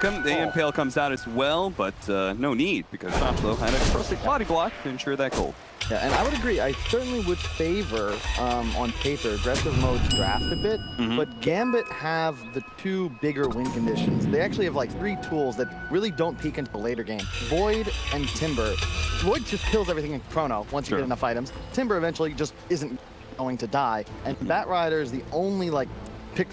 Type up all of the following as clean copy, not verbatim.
The Impale comes out as well, but no need, because Shoplo had a perfect body block to ensure that gold. Yeah, and I would agree. I certainly would favor, on paper, aggressive mode's draft a bit, but Gambit have the two bigger win conditions. They actually have like 3 tools that really don't peak into the later game. Void and Timber. Void just kills everything in Chrono once you get enough items. Timber eventually just isn't going to die. And Bat Rider is the only, like, pick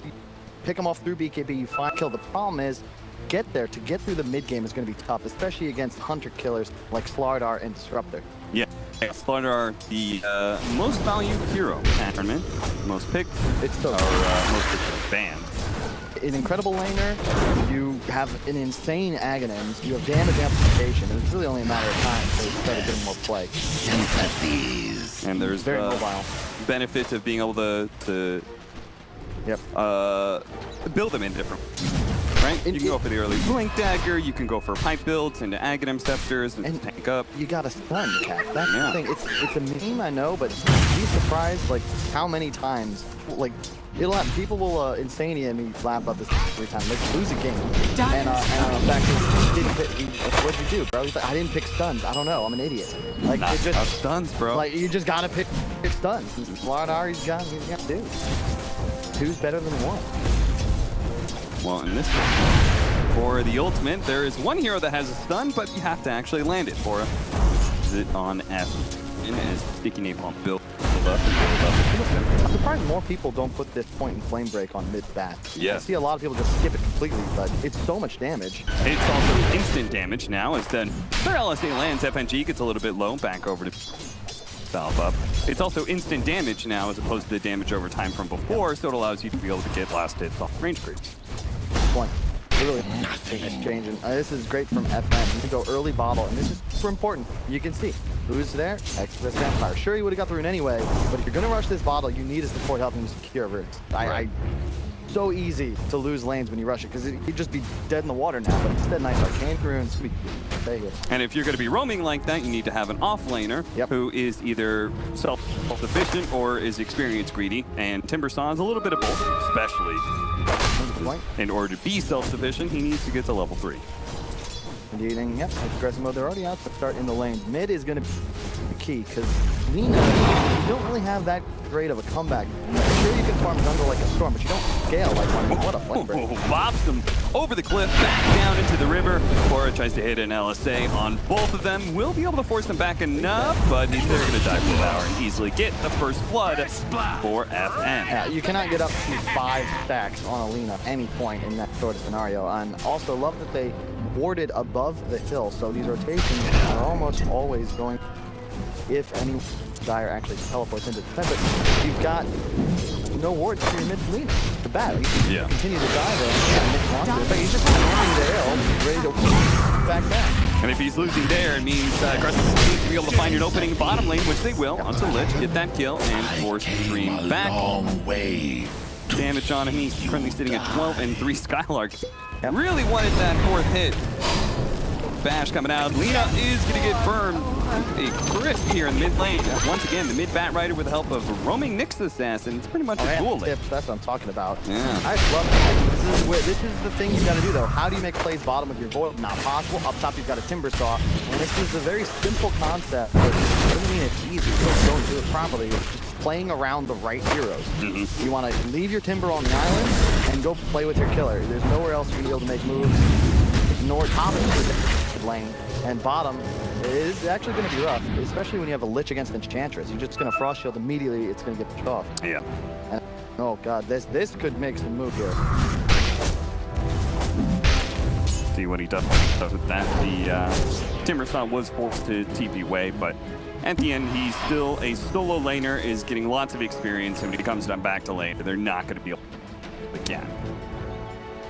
them off through BKB, you find kill. The problem is, to get through the mid game is going to be tough, especially against hunter killers like Slardar and Disruptor. Yeah, Slardar, the most valued hero in the tournament, most picked, it's so most picked banned. An incredible laner, you have an insane Aghanims, you have damage amplification, and it's really only a matter of time until you start getting more play. And there's very mobile benefit of being able to build them in different ways. Right? You can go for the early Blink Dagger, you can go for pipe builds into Aghanim Scepters and tank up. You got a stun, Cat. That's the thing. It's a meme, I know, but be surprised like how many times, like, it'll happen. People will Insania me laugh about this every time. Like, lose a game. And back what'd you do, bro? He's like, I didn't pick stuns. I don't know. I'm an idiot. Like, Not it's just stuns, bro. Like, you just gotta pick stuns. Slardar, he's got to do. 2's better than 1. Well, in this one, for the ultimate, there is one hero that has a stun, but you have to actually land it for it. Is it on F? And it is Sticky Napalm build up and build up. I'm surprised more people don't put this point in Flame Break on mid-bat. Yeah. I see a lot of people just skip it completely, but it's so much damage. It's also instant damage now, as then their LSA lands, FNG gets a little bit low, back over to Valve up. It's also instant damage now, as opposed to the damage over time from before, so it allows you to be able to get last hits off range creeps. Point. Really nothing is changing. This is great from FM. You can go early bottle, and this is super important. You can see who's there. Express Vampire. Sure, you would have got through anyway, but if you're gonna rush this bottle, you need a support helping you secure roots. So easy to lose lanes when you rush it, because you'd just be dead in the water now, but instead nice arcane runes. And if you're going to be roaming like that, you need to have an off-laner who is either self-sufficient or is experience greedy, and Timbersaw is a little bit of both, especially in order to be self-sufficient, he needs to get to level 3. Indeed, and aggressive mode, they're already out to start in the lane. Mid is going to be the key, because Lina, you don't really have that great of a comeback. Sure, you can farm jungle like a storm, but you don't scale like one. What a flame break. Bobs them over the cliff, back down into the river. Bora tries to hit an LSA on both of them. Will be able to force them back enough, but they're going to die for the power and easily get the first blood for FN. Yeah, you cannot get up to 5 stacks on Alina at any point in that sort of scenario. And also love that they warded above the hill, so these rotations are almost always going, if any Dire actually teleports into defense, but you've got no wards for your mid lead. The bat, you can continue to die there. But he's just running the hill, ready to back down. And if he's losing there, it means aggressive needs to be able to find an opening bottom lane, which they will, until Lich get that kill and force Dream back. Damage on him, he's currently sitting at 12 and 3 Skylark. Really wanted that 4th hit. Bash coming out. Lina is going to get burned. A crisp here in the mid lane. Once again, the mid Bat Rider with the help of a roaming Nyx Assassin. It's pretty much a dual lane. That's what I'm talking about. Yeah. I just love it. This is the thing you got to do, though. How do you make plays bottom with your Void? Not possible. Up top, you've got a Timbersaw. And this is a very simple concept. But it doesn't mean it's easy. So don't do it properly. It's just playing around the right heroes. You want to leave your Timber on the island and go play with your killer. There's nowhere else you're going to be able to make moves. Ignore top of the lane. And bottom is actually going to be rough, especially when you have a Lich against Enchantress. You're just going to Frost Shield immediately, it's going to get pushed off. Yeah. And, oh god, this could make some move here. See what he does with that. The Timbersaw was forced to TP away, but at the end, he's still a solo laner, is getting lots of experience, and when he comes down back to lane, they're not going to be able to again.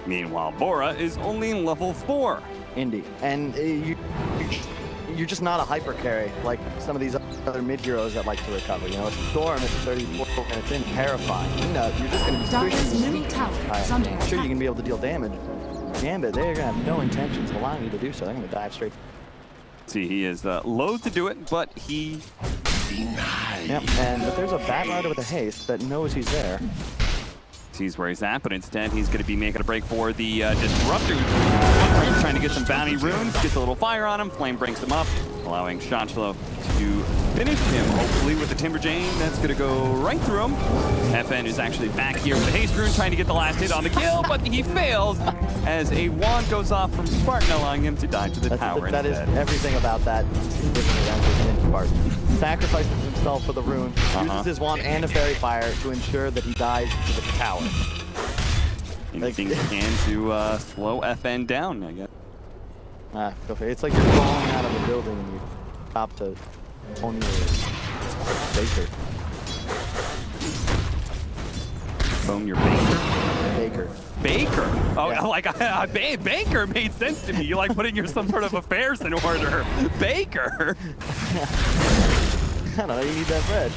Meanwhile, Bora is only in level 4. Indeed. And you're just not a hyper carry like some of these other mid heroes that like to recover. You know, it's Storm at 34 minutes in, terrifying. You know, you're just going to be squishy. I'm sure you can be able to deal damage. Gambit, they're going to have no intentions of allowing you to do so. They're going to dive straight. See, he is loath to do it, but he denies. Yep, but there's a Bat Rider with a haste that knows he's there. sees where he's at, but instead he's going to be making a break for the Disruptor. He's trying to get some bounty runes, gets a little fire on him, Flame brings him up, allowing Shotchlo to finish him, hopefully with the Timberjane. That's going to go right through him. FN is actually back here with the Haste Rune, trying to get the last hit on the kill, but he fails as a wand goes off from Spartan, allowing him to die to the tower. That is everything about that. Spartan sacrifices himself for the rune, uses his wand and a fairy fire to ensure that he dies to the tower. Anything he can to slow FN down, I guess. Go for it. It's like you're falling out of a building and you stop to own your baker. Bone your baker? Baker. Baker? Oh, Yeah. like Baker made sense to me. You like putting your some sort of affairs in order. Baker? I don't know, you need that bread.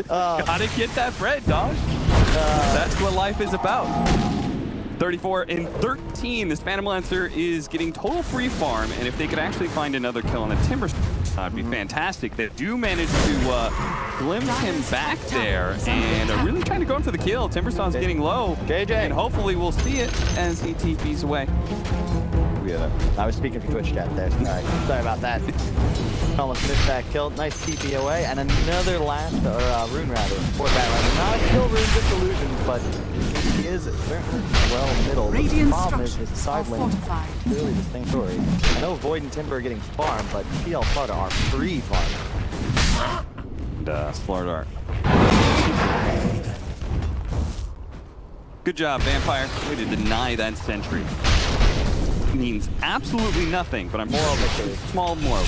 Gotta get that bread, dog. That's what life is about. 34 and 13. This Phantom Lancer is getting total free farm, and if they could actually find another kill on the Timber, that'd be fantastic. They do manage to glimpse him back there, and are really trying to go in for the kill. Timbersaw's getting low, JJ. and hopefully we'll see it as he TPs away. I was speaking for Twitch chat there. Sorry about that. Almost missed that kill. Nice TP away, and another last rune rather for that. Not a kill rune, just illusions, but he is certainly well middle. The problem is his side lane. Clearly the same story. I know Void and Timber are getting farmed, but PL Sparta are free farming. And Slardar. Good job, Vampire. Way to deny that sentry. Means absolutely nothing, but I'm Moral victory. Small moral.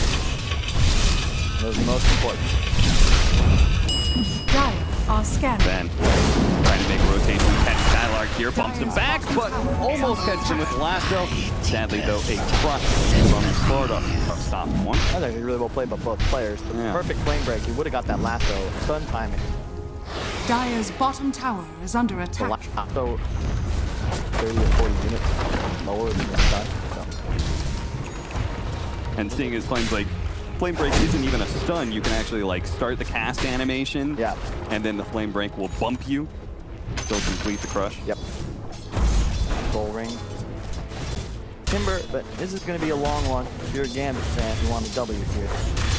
Those are most important. Dire are scanning. Ben trying to make a rotation, catch Skylark here, bumps him back, but almost catches him with the lasso. Sadly, though, a crush from Florida. Stop one. That was actually really well played by both players. The perfect flame break. He would have got that lasso. Stun timing. Dire's bottom tower is under The attack. lasso 30 or 40 units lower than the stun. So. And seeing as Flame Break isn't even a stun, you can actually like start the cast animation. Yeah. And then the Flame Break will bump you. Still complete the crush. Yep. Soul Ring. Timber, but this is going to be a long one. If you're a Gambit fan, you want a W here.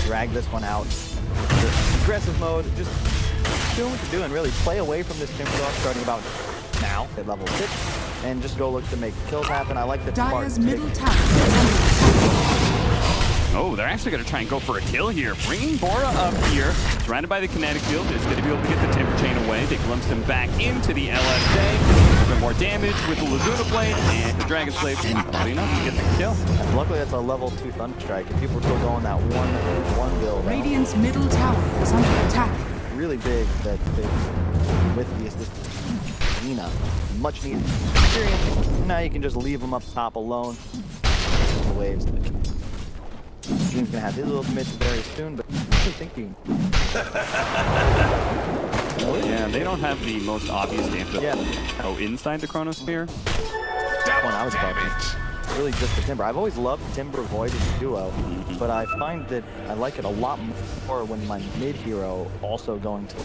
Drag this one out. The aggressive mode, just doing what you're doing, really. Play away from this Timber Dog starting about now at level 6, and just go look to make kills happen. I like the Dire's middle tower is under attack. Oh, they're actually going to try and go for a kill here. Bringing Bora up here, surrounded by the kinetic field, is going to be able to get the Timber Chain away. They glimpse him back into the LSA. A little bit more damage with the Laguna Blade, and the Dragon Slave probably enough to get the kill. And luckily, that's a level 2 Thunderstrike. If people are still going that one build, Radiant's middle tower is under attack. really big that they, with this Nina, much needed experience. Now you can just leave them up top alone. The waves. June's gonna have his ultimate very soon, but I'm thinking. Yeah, they don't have the most obvious damage. Yeah. Oh, inside the Chronosphere? That one I was talking. Really just the Timber. I've always loved Timber Void as a duo, but I find that I like it a lot more when my mid hero also going to.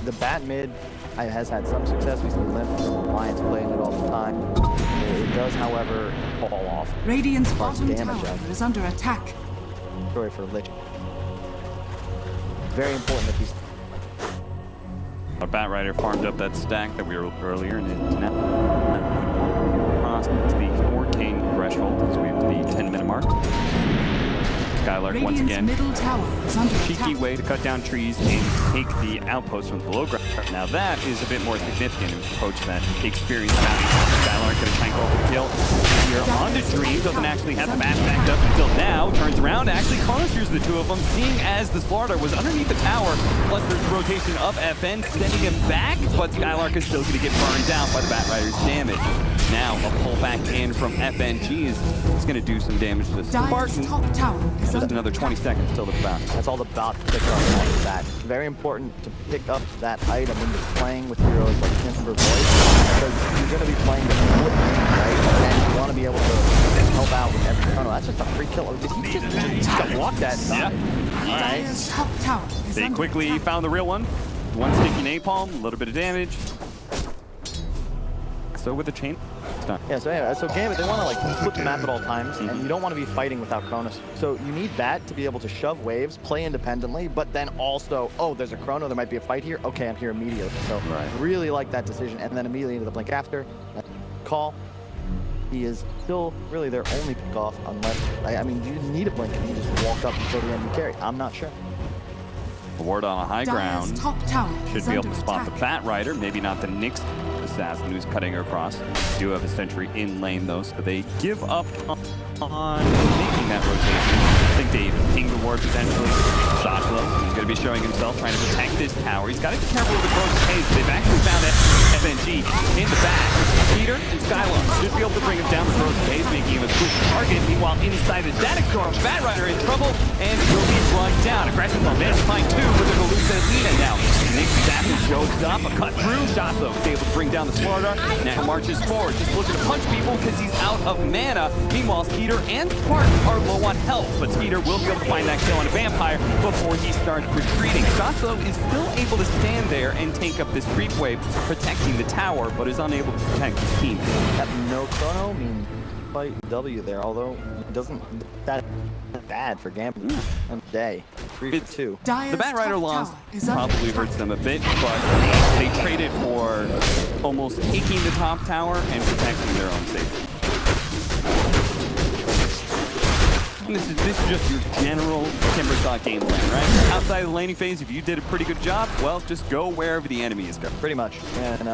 The Bat mid has had some success. We see Limp Alliance playing it all the time. It does, however, fall off. Radiant's Plus bottom damage tower out. is under attack. Sorry for Lich. Very important that he's. Our Bat Rider farmed up that stack that we were earlier, and it's now crossed the 14 threshold as we have the 10-minute mark. Skylark once Radiant's again. middle tower is under Cheeky attack. way to cut down trees and take the outpost from below ground. Now that is a bit more significant. It was approach that experienced bounty. Skylark gonna try and go for a kill. Here onto Dream, doesn't actually have the match backed up until now. Turns around, actually corners the two of them, seeing as the Sparta was underneath the tower. Plus there's the rotation of FN, sending him back, but Skylark is still gonna get burned down by the Bat Rider's damage. Now a pullback in from FNG is gonna do some damage to Dire's Spartan. top tower is Just under another 20 attack. seconds till the bounce. That's all about to pick up off that. Very important to pick up that item when you're playing with heroes like Timber Void, because you're going to be playing the split game, right? And you want to be able to help out with every. Oh no, that's just a free kill. He just got walked that inside. All right. Dire's top tower is They under quickly attack. found the real one. one sticky napalm, a little bit of damage. So with the chain, it's done. Yeah, so anyway, so Gambit, they want to like split the map at all times, and you don't want to be fighting without Chronos. So you need that to be able to shove waves, play independently, but then also, oh, there's a Chrono, there might be a fight here. Okay, I'm here immediately. So really like that decision, and then immediately into the blink after. Call. He is still really their only pick off, unless, I mean, you need a blink and you just walk up and kill the enemy carry. I'm not sure. Ward on a high ground. Top tower Should be able to spot the Bat Rider, maybe not the Nyx assassin who's cutting across. Do have a sentry in lane though, so they give up on making that rotation. I think they ping the ward potentially. Joshua, he's going to be showing himself, trying to protect this tower. He's got to be careful with the Gross Haze. They've actually found FNG in the back. Peter and Skylon should be able to bring him down the Gross Haze, making him a quick target. Meanwhile, inside the Static Storm, Bat Rider in trouble and will be run down. Aggressive momentum, find two, but they're going to lose Lina now. Nyx assassin shows up, a cut through. Joshua is able to bring down the Slardar. Now marches forward, just looking to punch people because he's out of mana. Meanwhile, Skeeter and Spark are low on health, but Skeeter will be able to find that kill on a vampire before he starts retreating. Joshua is still able to stand there and take up this creep wave, protecting the tower, but is unable to protect his team. That no Chrono means fight W there, although it doesn't that bad for Gambit on the day. 3 for 2. The Bat Rider loss probably hurts them a bit, but they traded for almost taking the top tower and protecting their own safety. And this is just your general Timbersaw game plan, right? Outside of the laning phase, if you did a pretty good job, well, just go wherever the enemy is going. Pretty much. And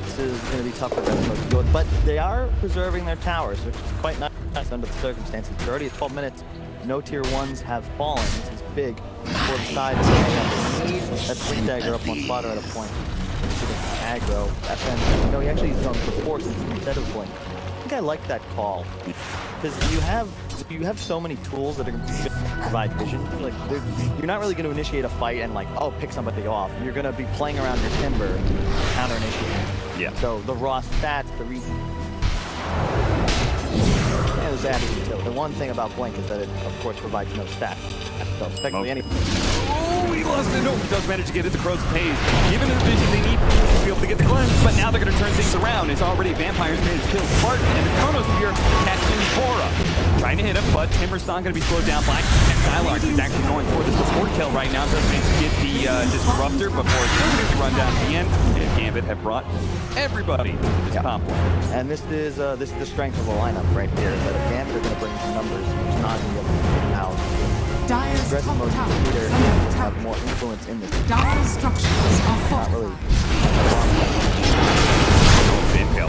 this is going to be tough for them to go with. But they are preserving their towers, which is quite nice under the circumstances. They're already at 12 minutes. No tier 1s have fallen. This is big for the side. They need that Blink Dagger up on Slaughter at a point. Aggro. FN. No, he actually is going for force instead of Blink. I think I like that call. Because you have so many tools that are going to provide vision. Like you're not really going to initiate a fight and like, oh, pick somebody off. You're going to be playing around your Timber, counter initiate. Yeah. So the raw stats, the reason. Yeah, there's added utility. The one thing about Blink is that it, of course, provides no stats. So technically, any. Oh, he lost it. No, he does manage to get it to Crow's Haze. Given the vision they need to be able to get the glimpse, but now they're going to turn things around. It's already Vampires managed to kill Spartan, and the Chronos here catching Cora. Trying to hit him, but Timber's not going to be slowed down by Skylark. He's actually going for the support kill right now. Does manage to get the Disruptor before it's going to run down to the end. And Gambit have brought everybody to this top lane. And this is the strength of the lineup right here. That if Gambit are going to bring some numbers, it's not going to be able to get them out. Dire's Aggressive top mode tower leader is under attack. have more influence in this. Dire's structures are Not really. fortified.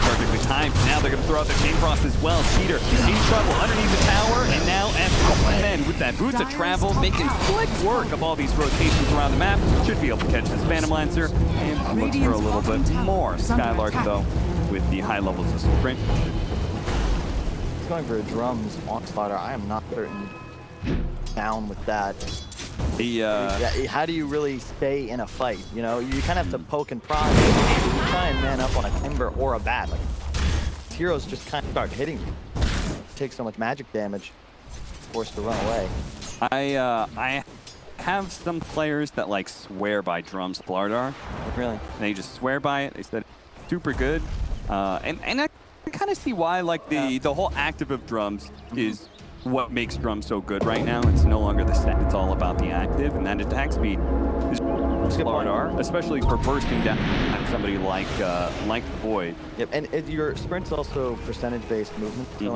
Perfectly timed. Now they're going to throw out the Chain Frost as well. Cheater in trouble underneath the tower, and now FN with that Boots of Travel, making slick work of all these rotations around the map. Should be able to catch this Phantom Lancer, and looks for a little bit more. Skylark, though, with the high levels of sprint. He's going for a drums onslaught. I am not certain down with that. Yeah, how do you really stay in a fight? You know, you kind of have to poke and prod. You try and man up on a Timber or a Bat. Like, heroes just kind of start hitting you. Take so much magic damage, forced to run away. I have some players that like swear by drums Blardar. Really? They just swear by it. They said it's super good, and I kind of see why. Like the whole active of drums is what makes drums so good right now. It's no longer the set. It's all about the active, and that attack speed is Blardar, especially for bursting down somebody like Void. Yep, and your sprint's also percentage-based movement. So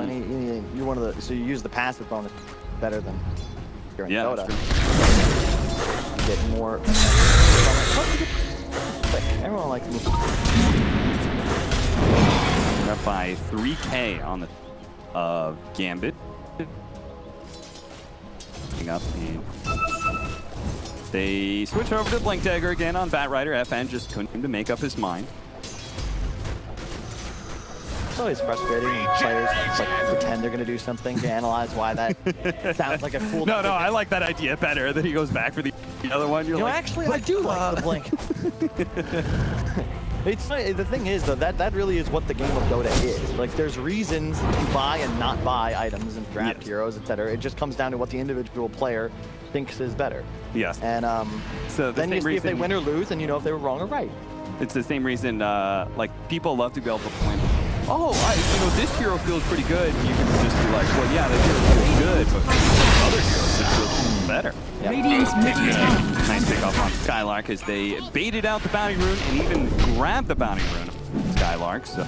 you're one of the. So you use the passive bonus better than you're in Dota. You get more. Everyone likes movement. Up by 3K on the Gambit. Up and they switch over to Blink Dagger again on Bat Rider. FN just couldn't seem to make up his mind. It's always frustrating when players like pretend they're gonna do something to analyze why that sounds like a fool. No, I like that idea better. That he goes back for the other one. You're like, actually, I do like the Blink. It's the thing is though that really is what the game of Dota is. Like there's reasons to buy and not buy items and draft heroes, etc. It just comes down to what the individual player thinks is better. Yes. And so then you see if they win or lose, and you know if they were wrong or right. It's the same reason like people love to be able to point. Oh, this hero feels pretty good. You can just be like, well, yeah, this hero feels good, but other heroes just feel better. Yeah. Radiant's middle tower. Nice pick off on Skylark as they baited out the bounty rune and even grabbed the bounty rune. Skylark. So.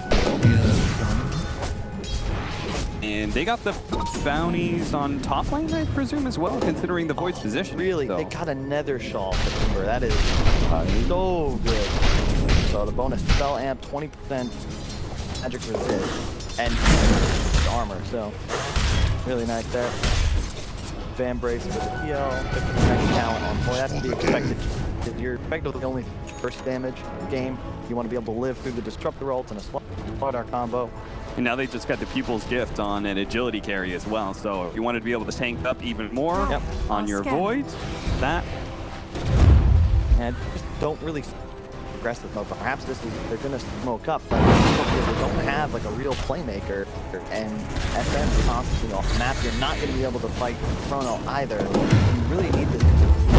And they got the bounties on top lane, I presume, as well, considering the Void's position. Really, so. they got a nether shawl for Timber. That is so good. So the bonus spell amp, 20% magic resist, and armor. So really nice there. Van Brace for the heal, 50% talent on point. That's to be expected. If you're effectively only first damage game, you want to be able to live through the Disruptor ult and a Slaughter combo. And now they just got the Pupil's Gift on an agility carry as well. So if you wanted to be able to tank up even more on your Voids, that. And just don't really aggressive mode. Perhaps they're gonna smoke up, but because they don't have like a real playmaker, and FM is constantly off the map, you're not gonna be able to fight Chrono either. You really need this.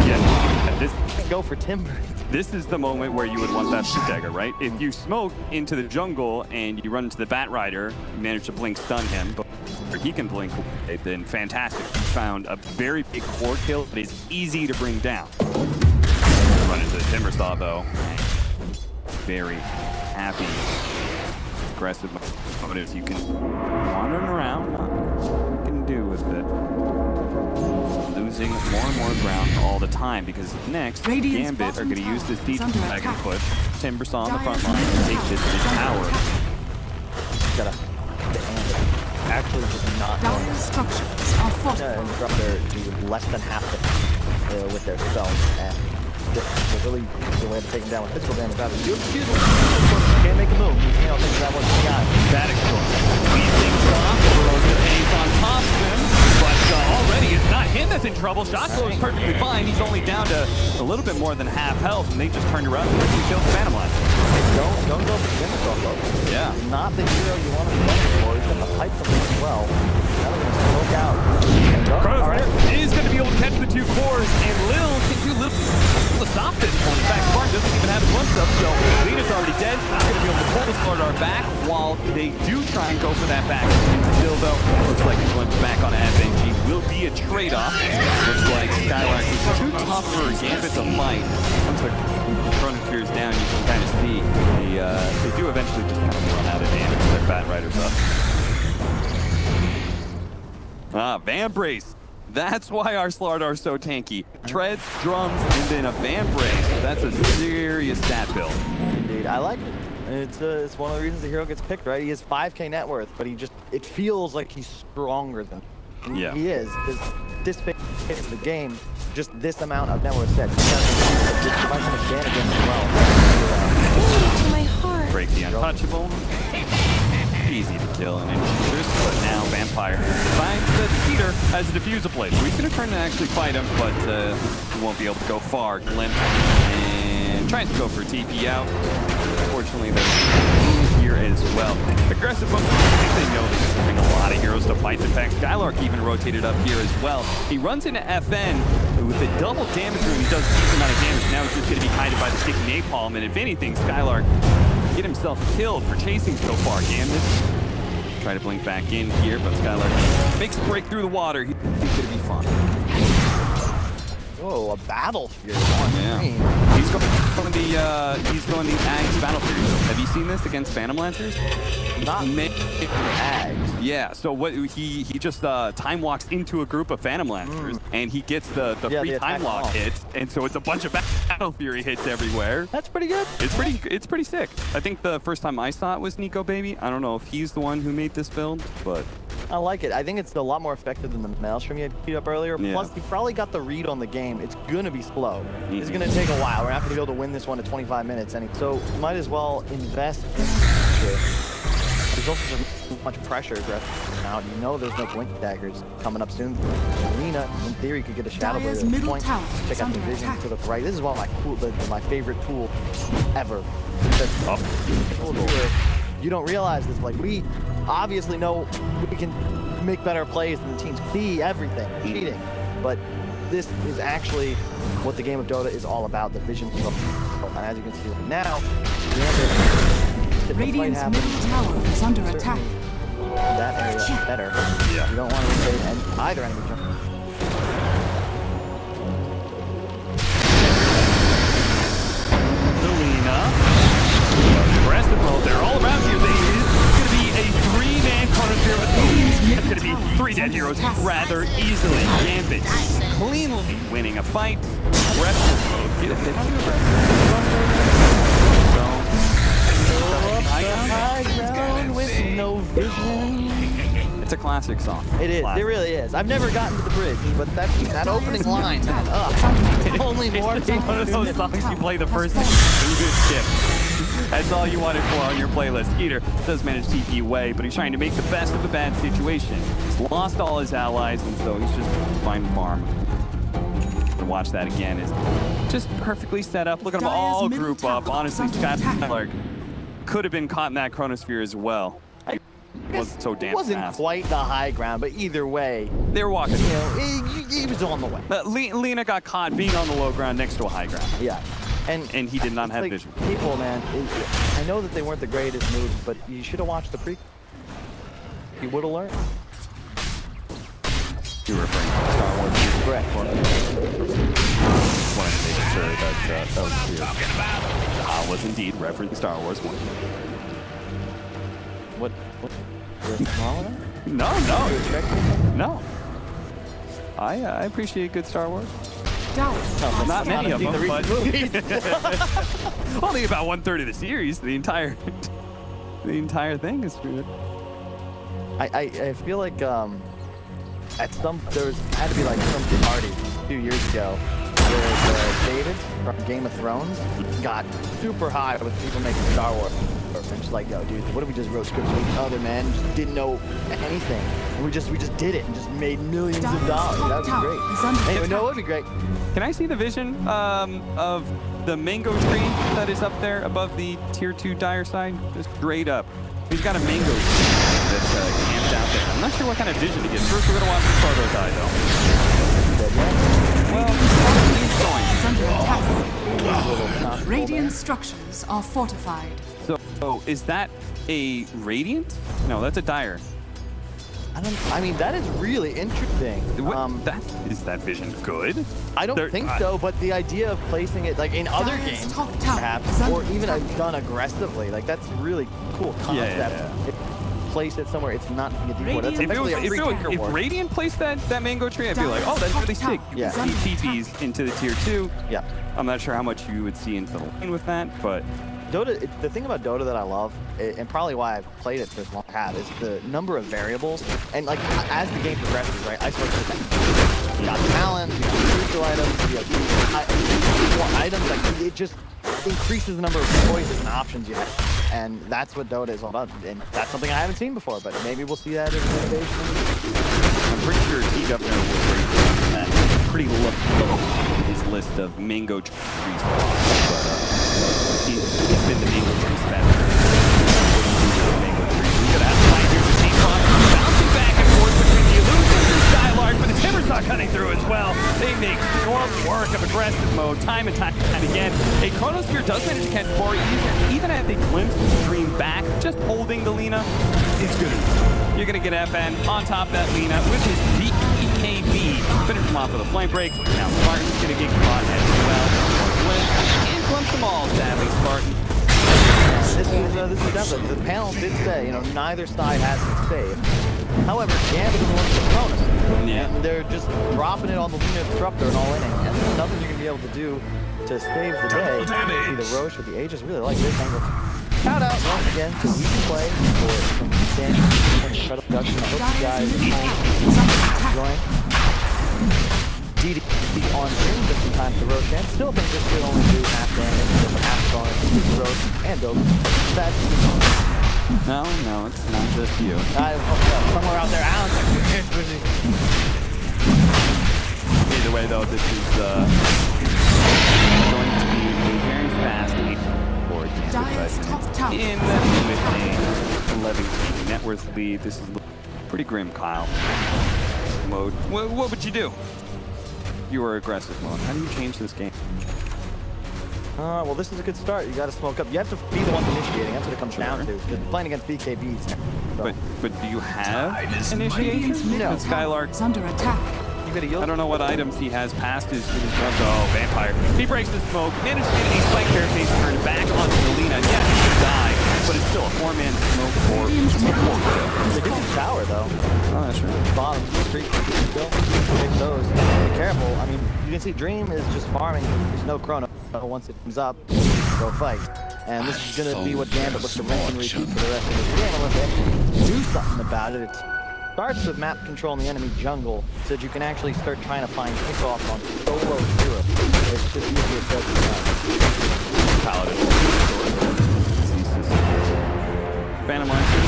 Yeah, this Go for Timber. This is the moment where you would want that dagger, right? If you smoke into the jungle and you run into the Bat Rider, you manage to blink stun him, but he can blink, then fantastic. You found a very big core kill that is easy to bring down. Run into the Timber Saw though. Very happy, aggressive motives. You can wander around, what you can do with it. Losing more and more ground all the time because next, Gambit are going to use this deep dragon push. Timber Saw on the front line to take this tower. Gotta actually just not Dire structures are fortified. Disruptor do less than half with their spells. And this is really the way to take him down with physical damage. You can't make a move. You know, think that one's got. That weaving drop, throws the pace on top of him, but already it's not him that's in trouble. Shotflow is perfectly fine. He's only down to a little bit more than half health, and they just turned around and quickly killed the Phantom Line. Don't go for Timber Saw. Yeah. Not the hero you want to be playing for. He's got the pipe from him as well. Now they're going to smoke out. Kronos is going to be able to catch the two cores, and Lil can do little to stop this one. In fact, Spartan doesn't even have his one stuff, so Lena's already dead. He's going to be able to pull the Slardar back while they do try and go for that back. Still, though, looks like the glimpse back on FNG will be a trade-off. Looks like Skylark is too tough for Gambit to fight. Once the Chronosphere is down, you can kind of see they do eventually just kind of run out of damage. Their Bat Riders up. Van Brace. That's why our Slardar is so tanky. Treads, drums, and then a Van Brace. That's a serious stat build. Indeed, I like it. It's one of the reasons the hero gets picked, right? He has 5k net worth, but it feels like he's stronger than he is. Because this phase of the game, just this amount of net worth set. My heart. Break the untouchable. Easy to kill an Intruders, but now Vampire finds the Cheater as a diffuser play. So he's going to turn and actually fight him, but he won't be able to go far. Glimpse and tries to go for TP out. Unfortunately, there's here as well. Aggressive mode. I think they know they're having a lot of heroes to fight. In fact, Skylark even rotated up here as well. He runs into FN with a double damage rune. He does a decent amount of damage. Now it's just going to be guided by the sticky napalm. And if anything, Skylark get himself killed for chasing so far. Gambit try to blink back in here, but Skylark makes a break through the water. He's going to be fine. Oh, a Battlefield. Yeah. He's going the Ags Battlefield. Have you seen this against Phantom Lancers? Not Ags. Yeah. So what he just time walks into a group of Phantom Lancers, and he gets the free time lock hits, and so it's a bunch of Battle Fury hits everywhere. That's pretty good. It's pretty sick. I think the first time I saw it was Nico Baby. I don't know if he's the one who made this build, but I like it. I think it's a lot more effective than the Maelstrom you had queued up earlier. Yeah. Plus, he probably got the read on the game. It's gonna be slow. It's gonna take a while. We're not gonna be able to win this one in 25 minutes. So might as well invest in it. There's also some much pressure aggressive now. You know there's no blink daggers coming up soon. Lina, in theory, could get a shadow Dire's blade at this middle point. tower Check is out the under vision attack. to the right. This is one of my favorite tool ever. Because you don't realize this. Like, we obviously know we can make better plays than the teams see everything, cheating. But this is actually what the game of Dota is all about, the vision. And as you can see right now, Radiant's middle tower is under attack. that area better. Yeah. You don't want to invade either enemy jump. Aggressive mode. They're all around you. It's going to be a 3-man Chronosphere with that's going to be 3 dead heroes rather easily. Gambit cleanly winning a fight. Aggressive mode. Get a hit on the High ground with no vision. It's a classic song. It is. Classic. It really is. I've never gotten to the bridge, but that opening line. Only more. It's one of those songs you play the first time and you skip. That's all you wanted for on your playlist. Skeeter does manage to TP away, but he's trying to make the best of a bad situation. He's lost all his allies, and so he's just finding farm. To watch that again is just perfectly set up. Look at them all group up. Honestly, Skylark could have been caught in that Chronosphere as well. It wasn't so damn It wasn't fast. quite the high ground, but either way, They were walking. you know, he was on the way. Lina got caught being on the low ground next to a high ground. Yeah. And he did not it's have like, vision. People, man, I know that they weren't the greatest moves, but you should have watched the pre. You would have learned. You were referring to Star Wars. Correct. Just wanted to make sure that was clear. I was indeed referencing Star Wars 1. What? What's wrong with that? No. I appreciate good Star Wars. Dallas. Not many of seen them, the but recent movies. only about 1/3 of the series. The entire thing is good. I feel like at some there had to be like some party a few years ago where David from Game of Thrones got super high with people making Star Wars. And just like, yo, dude, what if we just wrote scripts with each other, man? Just didn't know anything. And we just did it and just made millions of dollars. That would be great. Anyway, no, it would be great. Can I see the vision of the mango tree that is up there above the tier 2 dire side? Just straight up. He's got a mango tree that's camped out there. I'm not sure what kind of vision he gets. First, we're gonna watch the Proto die, though. Well, he's going. Radiant structures are fortified. So, is that a Radiant? No, that's a Dire. I mean, that is really interesting. Is that vision good? I don't think so, but the idea of placing it like in other Dire's games, top tower perhaps, is under or even attack. done aggressively, like that's really cool concept. Yeah. Place it somewhere it's not being a decoy. That's Radiant- effectively a free kicker If war. Radiant placed that mango tree, I'd be like, oh, that's really sick. Yeah. See TPs into the tier 2. Yeah. I'm not sure how much you would see into the lane with that, but Dota, the thing about Dota that I love, and probably why I've played it for as long as I have, is the number of variables. And like as the game progresses, right, I start to think, you got talent, you got crucial items, you have more items. Like it just increases the number of choices and options you have. And that's what Dota is all about. And that's something I haven't seen before, but maybe we'll see that as an innovation. I'm pretty sure T-Governor will bring that pretty low in his list of mango trees. But he's been the mango tree specialist. Mango tree. We could have find here the team bouncing back and forth between the illusion and Skylark, but the Timber's not cutting through as well. They make short work of aggressive mode time and time again. A Chronosphere does manage to catch Corey even at the glimpse of the stream back. Just holding the Lina is good. You're going to get FN on top of that Lina with his BKB. Finish him off with a flank break. Now Spartan's going to get caught as well. And glimpse them all, sadly, Spartan. This is definitely, the panel did say, you know, neither side has it saved. However, Gambit is the one with the bonus. Yeah. And they're just dropping it on the Luna Disruptor and all inning. And there's nothing you're going to be able to do to save the day. See the Roche with the Aegis, really like this angle. Shout out once again to We Play for some standing and incredible production. I hope you guys enjoying. DD on stream just in time for Roche, and still think this could only do half damage, half bonus to Roche and Dope. That's No, it's not just you. Somewhere out there, Alan's like, Either way, though, this is going to be a very fast game for Dire's top tower. in with a 11 net worth lead. This is pretty grim, Kyle. Mode. What would you do? You were aggressive mode. How do you change this game? well, this is a good start. You got to smoke up. You have to be the one initiating. That's what it comes down to. You're playing against BKBs. So. But do you have initiation? Radiant's middle With Skylark. tower is under attack. You got to yield. I don't know what items he has past his guns. Oh, Vampire. He breaks the smoke, manages to get a spike carapace turned back onto Selena. Yeah, he should die, but it's still a 4-man smoke for Radiant's middle tower. They did the tower, though. Oh, that's right. Bottom, street, still. Take those. Be careful. I mean, you can see Dream is just farming. There's no chrono. Once it comes up, go fight. And this is going to be what Gambit looks to rinse and repeat for the rest of the game unless they actually do something about it. It starts with map control in the enemy jungle so that you can actually start trying to find kickoff on solo zero. It's just easier said than done. Paladin. Phantom Lancer.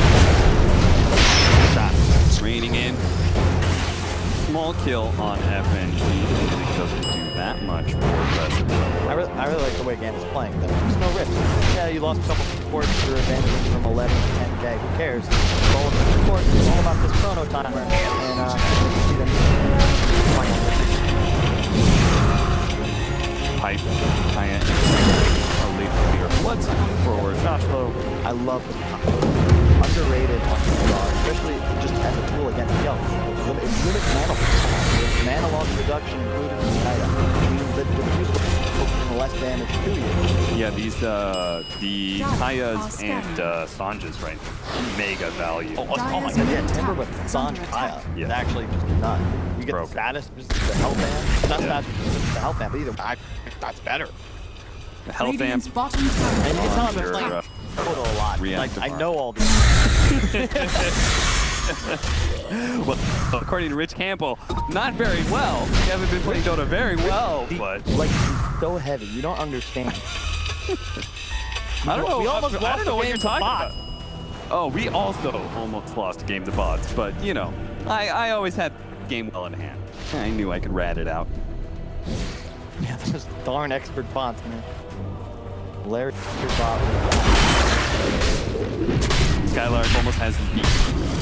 Shots raining in. Small kill on FNG. It doesn't do that much more aggressive. I really like the way Gambit's playing though. There's no risk. Yeah, you lost a couple of supports to advantage from 11 to 10k. Who cares? It's all about the support. It's all about this chrono timer. And you see them Pipe, Kaya, are lead clear. Let's forward. Shot flow. I love this underrated on CSGO, especially just as a tool against kills. It's limit mana. There's mana loss reduction included in the item, which means that the use will less damage to you. Yeah, these the Kayas and Sanjas, right? Mega value. Oh my god, yeah, Timber with Sanj Kaya Yeah. is actually just nuts. You get Broke. the status, just the health band. Not Yeah. status, just the health band, but either that's better. The health amp. Radiant's bottom tower. And you can tell I'm Your, like total a lot. Like reactive I arm. know all these. Well, according to Rich Campbell, not very well. You haven't been playing Dota very well, but Like he's so heavy, you don't understand. I don't know. We almost I lost don't know the what game you're to talking bots. about. Oh, we also almost lost a game to bots, but you know, I always had the game well in hand. I knew I could rat it out. Yeah, those darn expert bots, man. Larry bot. Skylark almost has his beat,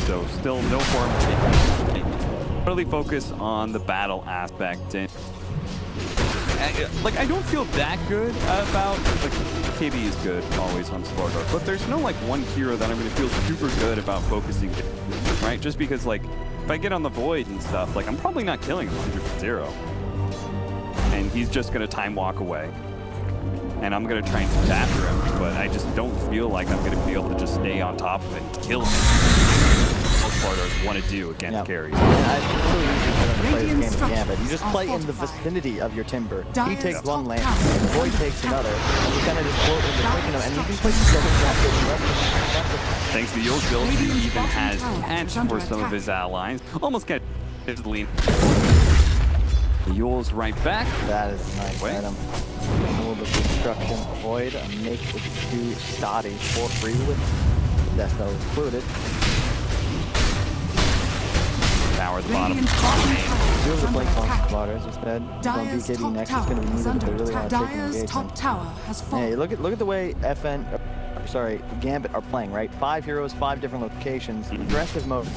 so still no form. Really focus on the battle aspect, and like I don't feel that good about like KB is good always on Sparta, but there's no like one hero that I'm gonna feel super good about focusing, right? Just because like if I get on the Void and stuff, like I'm probably not killing him 100-0, and he's just gonna time walk away. And I'm going to try and sit after him, but I just don't feel like I'm going to be able to just stay on top of it and kill him. Most Spartans want to do against carries. And it's really easy for them to play Radiant this game again, but you just structures play are in the fortified. vicinity of your Timber. He Dire's takes one top lane, tower and the is Void under takes attack. another, and you kind of just float in between them, and you can play so many shots with the rest of them. Thanks to Yo's build, he Radiant's even bottom has tower catch is under for some of attack. his allies. Almost get his lean. Yul's right back. That is a nice Wait. item. A little bit of destruction. Void, make it to Stotty for free with Desto included. Tower at the bottom. Radiant's bottom tower Doing is the under Blink on attack. Spotters instead. Going Dire's BKB top next is going to be tower is needed if they under really attack. want to take an Dire's top engagement. tower has fallen. Hey, look at the way Gambit are playing, right? 5 heroes, 5 different locations. Aggressive mode.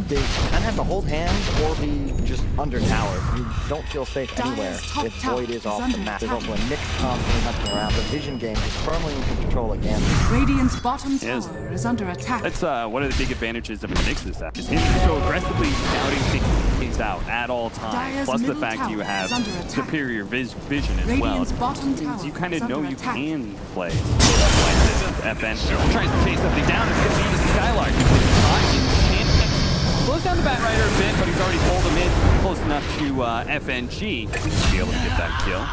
They kind of have to hold hands or be just under tower. You don't feel safe Dire's anywhere top if tower Void is is off the under map. There's attack. also a Nick constantly hunting around. The Vision game is firmly in control again. Radiant's bottom Yes. tower is under attack. That's one of the big advantages of Nyx's app. Is him so aggressively scouting things out at all times. Dire's Plus the middle fact you tower have is under attack. superior vision as well. Radiant's bottom tower You kind of is know under you attack. can play. FN tries to chase something down. It's going to be Skylark. Slows down the Batrider a bit, but he's already pulled him in close enough to FNG to be able to get that kill.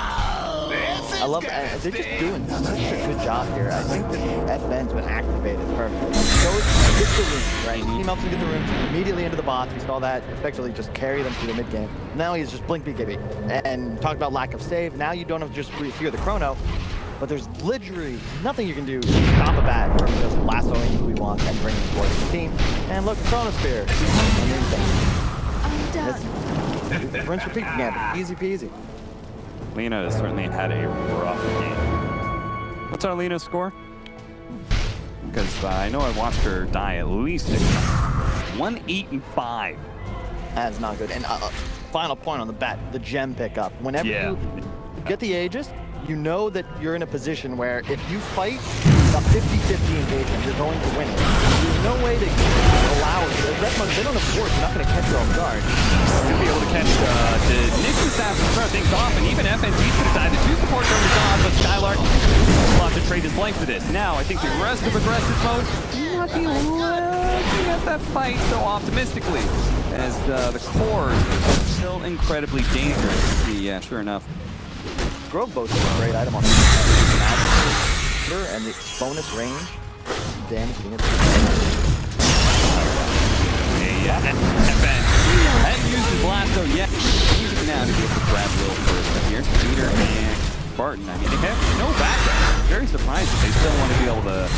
I love they're just doing such a good job here. I think that FN's been activated perfectly. Gets the room, right? Team helps him get the room immediately into the bots. We saw that effectively just carry them through the mid game. Now he's just blink BKB. And talk about lack of save. Now you don't have to just fear the chrono. but there's literally nothing you can do to stop a bat from just lassoing who he wants and bringing him towards the team. And look, Chronosphere. Rinse repeat again. Easy peasy. Lena has certainly had a rough game. What's our Lena score? Because I know I watched her die at least 6 times. 1-8-5. That's not good. And final point on the bet, the gem pickup. Whenever you get the Aegis, you know that you're in a position where if you fight a 50-50 engagement, you're going to win it. There's no way to allow it. They don't have force, you're not going to catch you off guard. To be able to catch the Nixon staff to start things off, and even FNG's going to die. The 2 supports are gone, but Skylark will have to trade his life for this. Now, I think the rest of aggressive mode, not be looking at that fight so optimistically, as the core is still incredibly dangerous. Yeah, sure enough. Grove Boast is a great item on the and the bonus range damage units. And uses Blasto, yeah. Easy now to get the grab Will first. Here's Peter and Spartan. I mean, they have no backup. Very surprised that they still want to be able to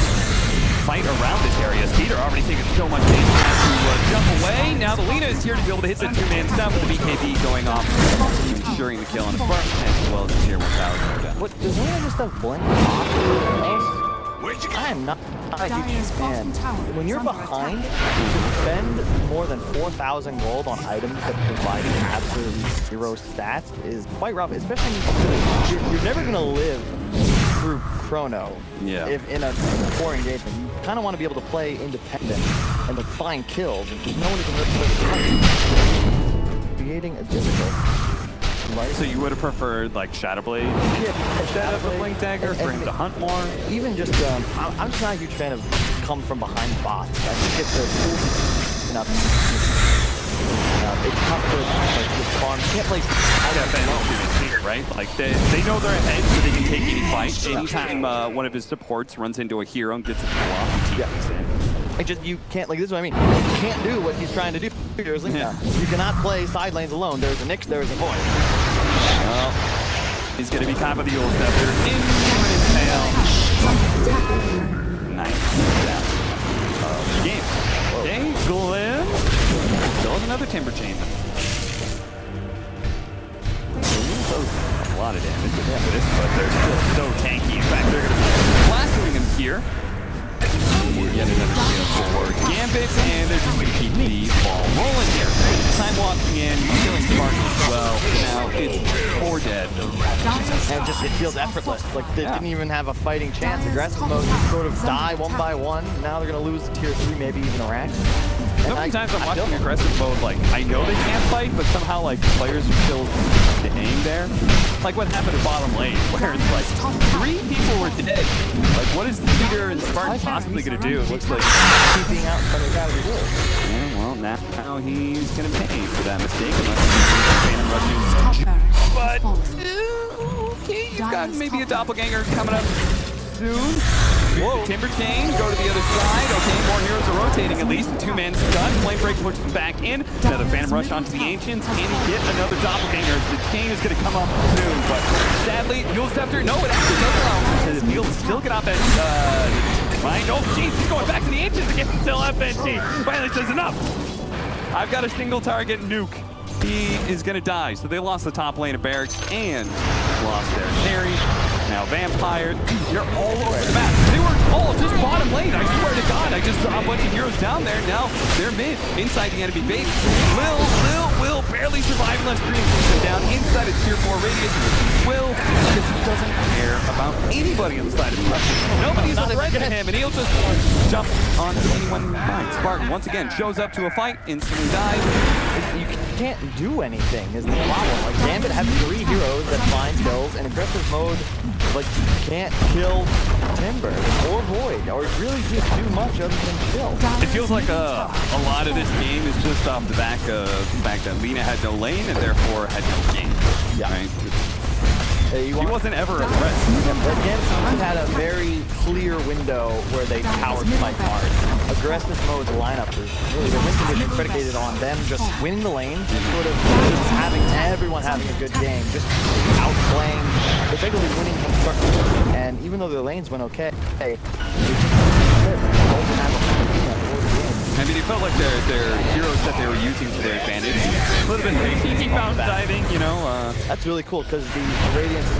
fight around this area. Peter already taking so much damage, has to jump away. Now the Lena is here to be able to hit the 2-man stuff with the BKB going off, ensuring the kill on the Spartan, as well as the tier 1 power. What, does Lena just have blink? I am not a huge fan. When you're behind, to spend more than 4,000 gold on items that provide absolutely 0 stats is quite rough, especially you're never going to live through Chrono. Yeah. If in a core engagement, you kind of want to be able to play independent and like find kills, and no one can really creating a difficult. So you would have preferred like Shadowblade instead of a Blink Dagger for him to hunt more? Even just, I'm just not a huge fan of come from behind bots. I think it's enough. It's tough to like just farm. You can't like right? Like they know they're ahead, so they can take any fight. Anytime one of his supports runs into a hero and gets a kill off, you can't, like, this is what I mean. You can't do what he's trying to do. You cannot play side lanes alone. There's a Nyx, there's a Void. Well, he's going to be caught by the Yule Scepter into his tail. Nice. Game. Okay, Glim. Still has another Timber Chamber. A lot of damage with this, but they're still so tanky. In fact, they're going to be blasting him here. Yet another kill for Gambit, and they're just going to keep the ball rolling here. Time walking in, killing Spartan as well. Now it's 4 dead. And just it feels effortless. Like they didn't even have a fighting chance. Aggressive mode just sort of die 1 by 1. Now they're going to lose tier 3, maybe even a rank. Sometimes I'm watching aggressive mode, like, I know they can't fight, but somehow, like, players are still the aim there. Like what happened at bottom lane, where it's like, 3 people were dead. Like, what is Peter and Spartan possibly going to do? It looks like keeping out from the Academy rules. Yeah, well, now he's going to pay for that mistake, unless he's rushing. But, okay, you've got maybe a doppelganger coming up soon. Whoa. Timber Chain, go to the other side. Okay, more heroes are rotating at least. 2-man stun. Flame Break pushes him back in. Another Phantom Rush onto the Ancients. Can he get another doppelganger? The chain is going to come up soon, but sadly, Yule Scepter, no, it actually does allow him to he'll still get off at, right? Oh, jeez, he's going back to the Ancients again. Still FNG. Finally says enough. I've got a single target nuke. He is going to die. So they lost the top lane of Barracks and lost their carry. Now Vampire, you're all over the map. They were all just bottom lane. I swear to God, I just saw a bunch of heroes down there. Now they're mid, inside the enemy base. Will barely survive unless Green puts him down inside a tier 4 radius. Will, because he doesn't care about anybody on the side of the left. Nobody's a threat to him, and he'll just jump on anyone he finds. Spartan once again shows up to a fight, instantly dies. You can't do anything is the problem. Like Gambit has 3 heroes that find kills, and aggressive mode, like, can't kill Timber or Void, or really just do much other than kill. It feels like a lot of this game is just off the back of the fact that Lena had no lane and therefore had no game. Yeah. Right? He wasn't ever a threat. Against had a very clear window where they powered fight hard. Aggressive mode's lineup is really the win condition predicated on them just winning the lane, sort of just having everyone having a good game, just outplaying, effectively winning constructively. And even though their lanes went okay, they I mean, it felt like their heroes that they were using to their advantage. A little bit late, bounce diving, you know. That's really cool because the Radiance is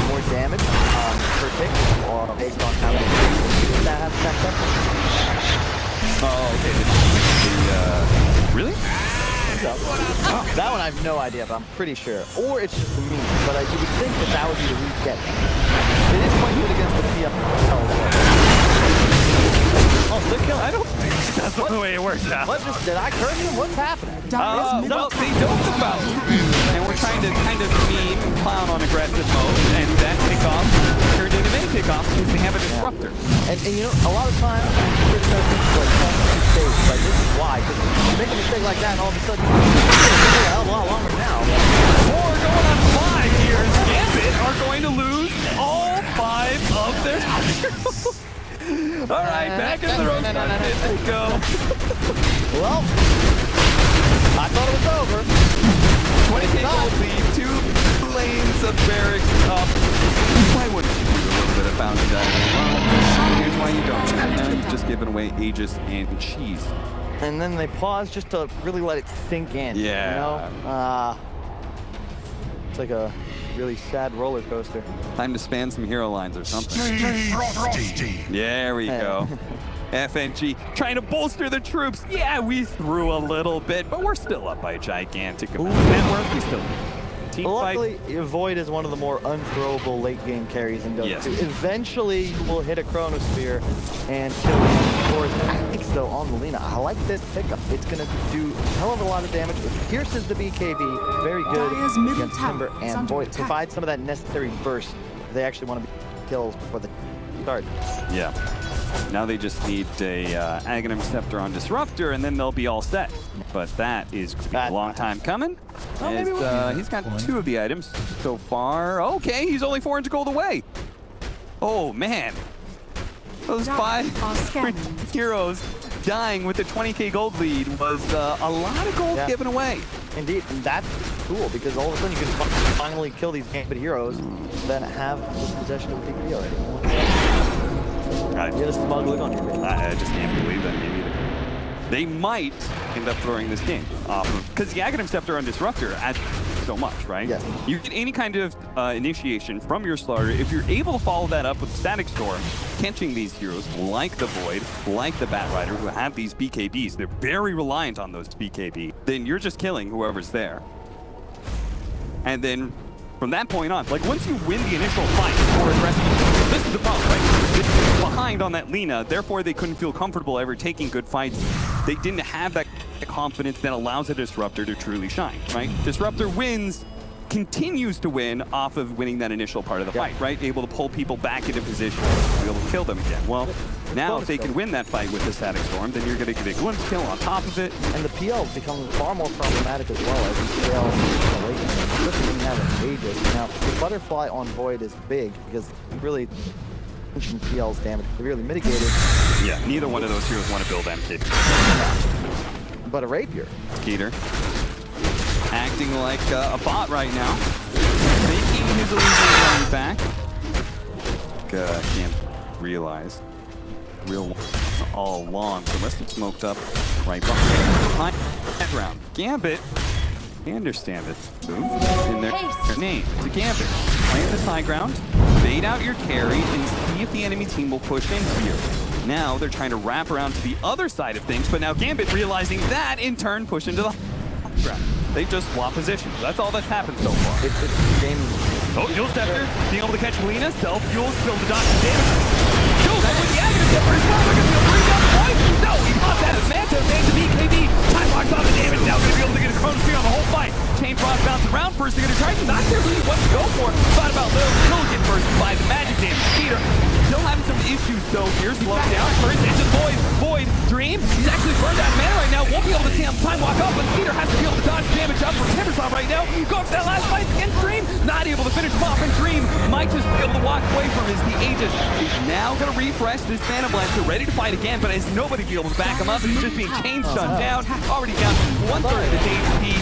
more damage per tick, or based on how many that has stacked up. Oh, okay. Really? Oh, that one I have no idea, but I'm pretty sure. Or it's just me, but you would think that would be the reset. It is quite good against the PF. Oh, good kill. I don't think that's the way it works out. What just did I curse him? What's happening? Well, they don't about and we're trying to kind of meme and clown on aggressive mode, and that kickoff turned into main kickoff because they have a disruptor. And you know, a lot of times you criticize people like mistakes, like this is why. Because you make a mistake like that, and all of a sudden you're a hell of a lot longer now. Or going on 5 years, Gambit are going to lose all 5 of their heroes. All right, back in the road. Let's go. Well, I thought it was over. 20k gold lead, 2 lanes of barracks up. Why wouldn't you do a little bit of fountain diving? Well, here's why you don't. You're just giving away Aegis and cheese. And then they pause just to really let it sink in. Yeah. You know? It's like a really sad roller coaster. Time to span some hero lines or something. There we go. FNG trying to bolster the troops. Yeah, we threw a little bit, but we're still up by a gigantic amount of net worth. We still team luckily, fight. Void is one of the more unthrowable late game carries in Dota 2. Yes. Eventually, you will hit a Chronosphere and kill him. Or I think so on the Lina. I like this pickup. It's going to do a hell of a lot of damage. It pierces the BKB. Very good against Timber. And Void provides some of that necessary burst. They actually want to be kills before they start. Yeah. Now they just need a Aghanim Scepter on Disruptor, and then they'll be all set. But that is a long time coming. He's got 2 of the items so far. Okay, he's only 400 gold away. Oh, man. Those 5 heroes dying with the 20k gold lead was a lot of gold given away. Indeed, and that's cool because all of a sudden you can finally kill these Gambit heroes that have the possession of PvP already. You had a smug look on your face. I just can't believe that game either. They might end up throwing this game off of, because the Aghanim Scepter on Disruptor adds so much, right? Yes. You get any kind of initiation from your starter. If you're able to follow that up with Static Storm, catching these heroes like the Void, like the Bat Rider, who have these BKBs, they're very reliant on those BKB, then you're just killing whoever's there. And then from that point on, like once you win the initial fight or aggressive, this is the problem, right? It's behind on that Lina, therefore they couldn't feel comfortable ever taking good fights. They didn't have that confidence that allows a Disruptor to truly shine, right? Disruptor wins, continues to win off of winning that initial part of the fight, right? Able to pull people back into position, be able to kill them again. Well, now if they can win that fight with the Static Storm, then you're going to get a glimpse kill on top of it. And the PL becomes far more problematic as well as you scale away, especially when you have an Aegis. Now, the Butterfly on Void is big because really PL's damage severely mitigated. Yeah, neither one of those heroes want to build MK. But a Rapier. Skeeter acting like a bot right now, making his illusion going back. Can't realize real all along. The rest of smoked up right behind that round. Gambit, I understand this move in their name. It's a Gambit. Plant this high ground, bait out your carry, and see if the enemy team will push in here. Now they're trying to wrap around to the other side of things, but now Gambit realizing that in turn push into the high ground. They just swap positions. That's all that's happened so far. It's game. Oh, Fuel Scepter, being able to catch Lina, self-fuels, kill the dodge and damage. Kills that with the Aghanim Scepter as well. They're going to be able to bring down the point. No, he popped that as Manta, BKB. Time locks on the damage. Now going to be able to get a Chronosphere on the whole fight. Chain Frost bounce around first. They're going to try to not really what to go for. Thought about Lil Killigan first by the magic damage. Peter still having some issues though here. Slowed down. Turns into Void. Dream. He's actually burned out of mana right now. Won't be able to see him time walk up, but Peter has to be able to dodge damage up for Timbersaw right now. Go for that last fight against Dream. not able to finish him off, and Dream might just be able to walk away from his the Aegis. He's now going to refresh this Mana Blaster, ready to fight again, but has nobody be able to back him up, and he's just being chain stunned down. Already down to 1/3 of his HP.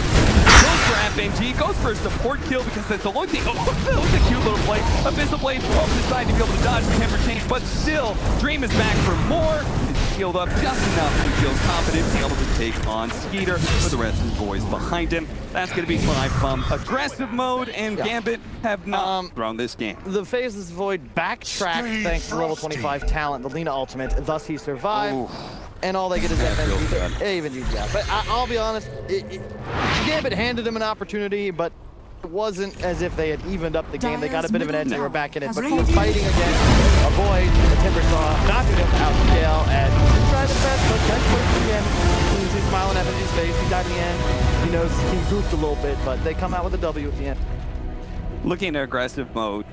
Goes for FNG, goes for a support kill because that's the only thing. Oh, that was a cute little play. Abyssal Blade over the side to be able to dodge the Temper Change, but still, Dream is back for more. He's healed up just enough and he feels confident being able to take on Skeeter with the rest of his boys behind him. That's going to be 5 from aggressive mode, and Gambit have not thrown this game. The Phaseless Void backtracked thanks to level 25 talent, the Lina ultimate, thus he survived. Ooh. And all they get is FNG. Even GG. But I'll be honest, Gambit handed him an opportunity, but it wasn't as if they had evened up the game. They got a bit of an edge, they were back in it. But fighting again, avoid the Timber Saw, not going to outscale, and he tried his best, but that's close again. He's smiling at FNG's face, he died in the end. He knows he goofed a little bit, but they come out with a W at the end. Looking at aggressive mode,